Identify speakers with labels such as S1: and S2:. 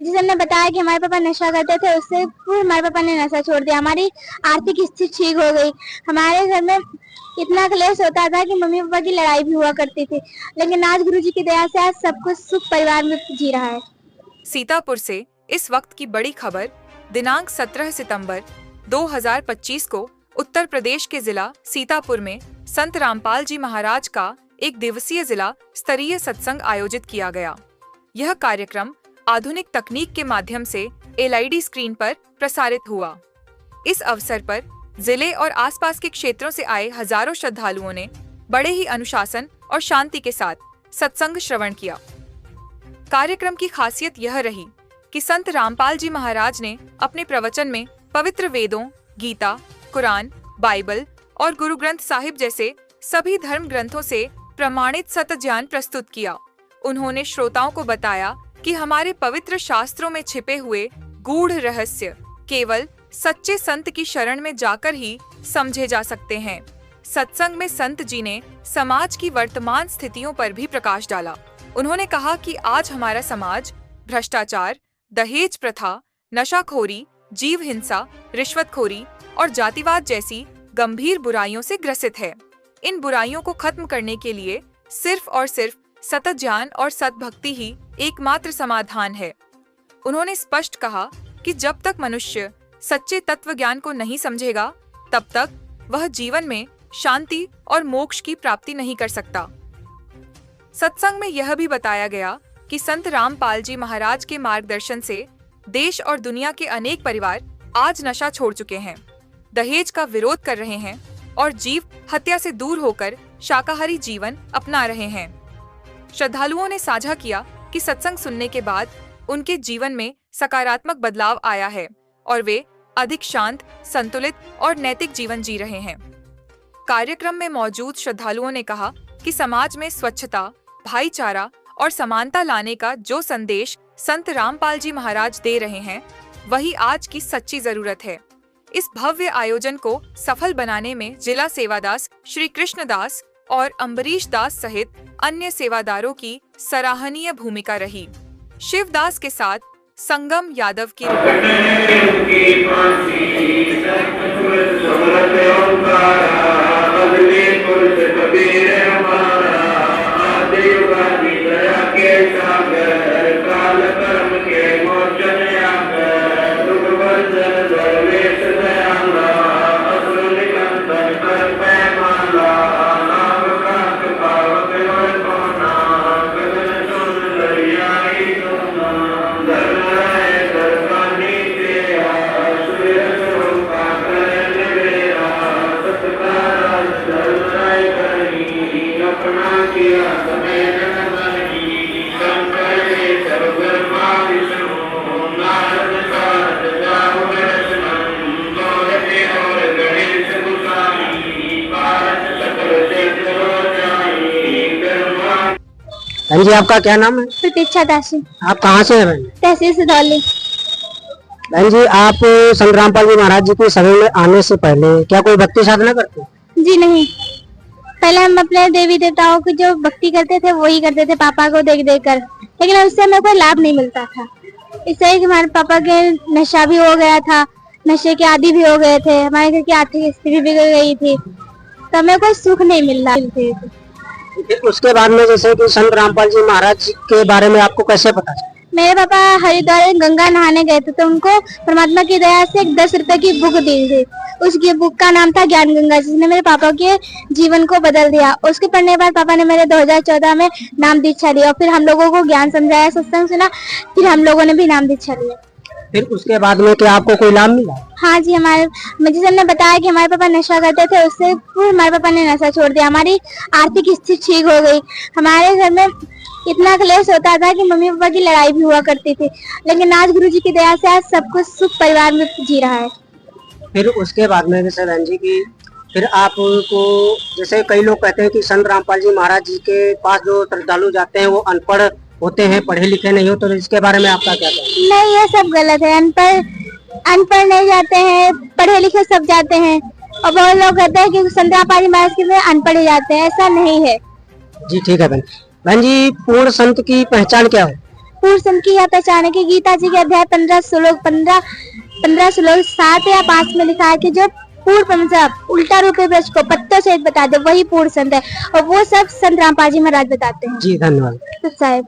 S1: जिस हमने बताया कि हमारे पापा नशा करते थे, उससे फिर हमारे पापा ने नशा छोड़ दिया। हमारी आर्थिक स्थिति ठीक हो गई। हमारे घर में इतना क्लेश होता था कि मम्मी पापा की लड़ाई भी हुआ करती थी, लेकिन आज गुरुजी की दया से आज सब कुछ सुख परिवार में जी रहा है।
S2: सीतापुर से इस वक्त की बड़ी खबर। दिनांक 17 सितंबर 2025 को उत्तर प्रदेश के जिला सीतापुर में संत रामपाल जी महाराज का एक दिवसीय जिला स्तरीय सत्संग आयोजित किया गया। यह कार्यक्रम आधुनिक तकनीक के माध्यम से एलईडी स्क्रीन पर प्रसारित हुआ। इस अवसर पर जिले और आसपास के क्षेत्रों से आए हजारों श्रद्धालुओं ने बड़े ही अनुशासन और शांति के साथ सत्संग श्रवण किया। कार्यक्रम की खासियत यह रही कि संत रामपाल जी महाराज ने अपने प्रवचन में पवित्र वेदों, गीता, कुरान, बाइबल और गुरु ग्रंथ साहिब जैसे सभी धर्म ग्रंथों से प्रमाणित सत्य ज्ञान प्रस्तुत किया। उन्होंने श्रोताओं को बताया कि हमारे पवित्र शास्त्रों में छिपे हुए गूढ़ रहस्य केवल सच्चे संत की शरण में जाकर ही समझे जा सकते हैं। सत्संग में संत जी ने समाज की वर्तमान स्थितियों पर भी प्रकाश डाला। उन्होंने कहा कि आज हमारा समाज भ्रष्टाचार, दहेज प्रथा, नशाखोरी, जीव हिंसा, रिश्वतखोरी और जातिवाद जैसी गंभीर बुराइयों से ग्रसित है। इन बुराइयों को खत्म करने के लिए सिर्फ और सिर्फ सतत ज्ञान और सद्भक्ति ही एकमात्र समाधान है। उन्होंने स्पष्ट कहा कि जब तक मनुष्य सच्चे तत्व ज्ञान को नहीं समझेगा, तब तक वह जीवन में शांति और मोक्ष की प्राप्ति नहीं कर सकता। सत्संग में यह भी बताया गया कि संत रामपाल जी महाराज के मार्गदर्शन से देश और दुनिया के अनेक परिवार आज नशा छोड़ चुके हैं, दहेज का विरोध कर रहे हैं और जीव हत्या से दूर होकर शाकाहारी जीवन अपना रहे हैं। श्रद्धालुओं ने साझा किया कि सत्संग सुनने के बाद उनके जीवन में सकारात्मक बदलाव आया है और वे अधिक शांत, संतुलित और नैतिक जीवन जी रहे हैं। कार्यक्रम में मौजूद श्रद्धालुओं ने कहा कि समाज में स्वच्छता, भाईचारा और समानता लाने का जो संदेश संत रामपाल जी महाराज दे रहे हैं, वही आज की सच्ची जरूरत है। इस भव्य आयोजन को सफल बनाने में जिला सेवादास श्री कृष्णदास और अम्बरीश दास सहित अन्य सेवादारों की सराहनीय भूमिका रही। शिवदास के साथ संगम यादव की
S3: बहन जी, आपका क्या नाम है?
S1: प्रतीक्षा दासी।
S3: आप कहाँ से हैं बहन?
S1: तहसील सिधौली।
S3: बहन जी, आप संत रामपाल जी महाराज जी की सभा में आने से पहले क्या कोई भक्ति साधना करते?
S1: जी नहीं, पहले हम अपने देवी देवताओं की जो भक्ति करते थे वही करते थे, पापा को देख देख कर, लेकिन उससे हमें कोई लाभ नहीं मिलता था। इससे हमारे पापा के नशा भी हो गया था, नशे के आदी भी हो गए थे, हमारे घर की आर्थिक स्थिति बिगड़ गई थी, तो हमें कोई सुख नहीं मिल रहा था।
S3: फिर उसके बाद में जैसे कि संत रामपाल जी महाराज के बारे में आपको कैसे पता चला?
S1: मेरे पापा हरिद्वार गंगा नहाने गए थे, तो उनको परमात्मा की दया से एक 10 रुपए की बुक दी थी। उसकी बुक का नाम था ज्ञान गंगा, जिसने मेरे पापा के जीवन को बदल दिया। उसके पढ़ने के बाद पापा ने मेरे 2014 में नाम दीक्षा दी और फिर हम लोगों को ज्ञान समझाया, सत्संग सुना, फिर हम लोगों ने भी नाम दीक्षा लिया।
S3: फिर उसके बाद में क्या आपको कोई लाभ मिला?
S1: हाँ जी, मुझे सबने बताया कि हमारे पापा नशा करते थे, उससे फिर हमारे पापा ने नशा छोड़ दिया। हमारी आर्थिक स्थिति ठीक हो गई। हमारे घर में इतना क्लेश होता था कि मम्मी पापा की लड़ाई भी हुआ करती थी, लेकिन आज गुरुजी की दया से आज सब कुछ सुख परिवार में जी रहा है।
S3: फिर उसके बाद में जैसे बहन जी की फिर आपको जैसे कई लोग कहते हैं कि संत रामपाल जी महाराज जी के पास जो श्रद्धालु जाते हैं वो अनपढ़ होते हैं, पढ़े लिखे नहीं हो, तो इसके बारे में आपका क्या कहना है?
S1: नहीं, ये सब गलत है। अनपढ़ नहीं जाते हैं, पढ़े लिखे सब जाते हैं, और बहुत लोग कहते हैं कि संत रामपाल जी महाराज के अनपढ़ जाते हैं, ऐसा नहीं है।
S3: जी ठीक है बहन जी, पूर्ण संत की पहचान क्या है?
S1: पूर्ण संत की यह पहचान है कि गीता जी के अध्याय 15 श्लोक 7 या 5 में लिखा है कि जो पूर्ण मतलब उल्टा रूपे ब्रज को पत्तों सहित बता दे वही पूर्ण संत है, और वो सब संत रामपाल जी महाराज बताते हैं।
S3: जी धन्यवाद।
S1: तो साहब